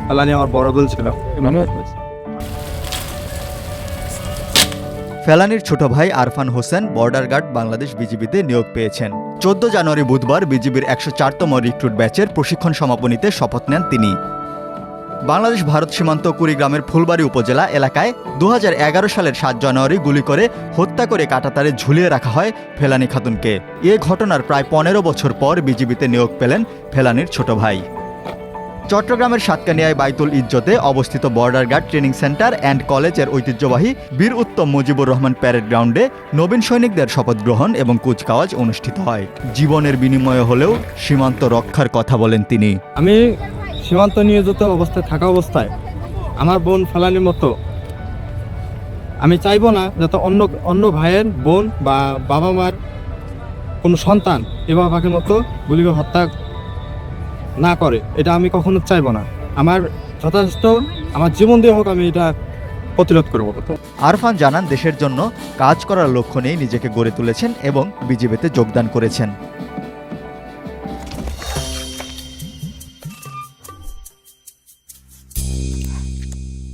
ফেলানি আমার বড় ভুল ছিল। ফেলানির ছোট ভাই আরফান হোসেন বর্ডার গার্ড বাংলাদেশ বিজিবিতে নিয়োগ পেয়েছেন। 14 জানুয়ারি বুধবার বিজিবির 104তম রিক্রুট ব্যাচের প্রশিক্ষণ সমাপনীতে শপথ নেন তিনি। বাংলাদেশ ভারত সীমান্ত কুড়িগ্রামের ফুলবাড়ী উপজেলা এলাকায় 2011 সালের 7 জানুয়ারি গুলি করে হত্যা করে কাঁটাতারে ঝুলিয়ে রাখা হয় ফেলানি খাতুনকে। এ ঘটনার প্রায় 15 বছর পর বিজিবিতে নিয়োগ পেলেন ফেলানির ছোট ভাই। চট্টগ্রামের সাতকানিয়ায় বাইতুল ইজ্জতে অবস্থিত border guard training centre and কলেজের ঐতিহ্যবাহী বীর উত্তম মুজিবুর রহমান প্যারেড গ্রাউন্ডে নবীন সৈনিকদের শপথ গ্রহণ এবং কুচকাওয়াজ অনুষ্ঠিত হয়। জীবনের বিনিময়ে হলেও সীমান্ত রক্ষার কথা বলেন তিনি। আমি সীমান্ত নিয়োজিত অবস্থায় থাকা অবস্থায় আমার বোন ফেলানির মতো আমি চাইবো না যাতে অন্য ভাইয়ের বোন বা বাবা মার কোনো সন্তান এ বাবাকে মতো গুলি করে হত্যা না করে, এটা আমি কখনো চাইবো না। আমার যথেষ্ট আমার জীবন দিয়ে হোক আমি এটা প্রতিরোধ করবো। আরফান জানান দেশের জন্য কাজ করার লক্ষ্য নিয়ে নিজেকে গড়ে তুলেছেন এবং বিজিবিতে যোগদান করেছেন।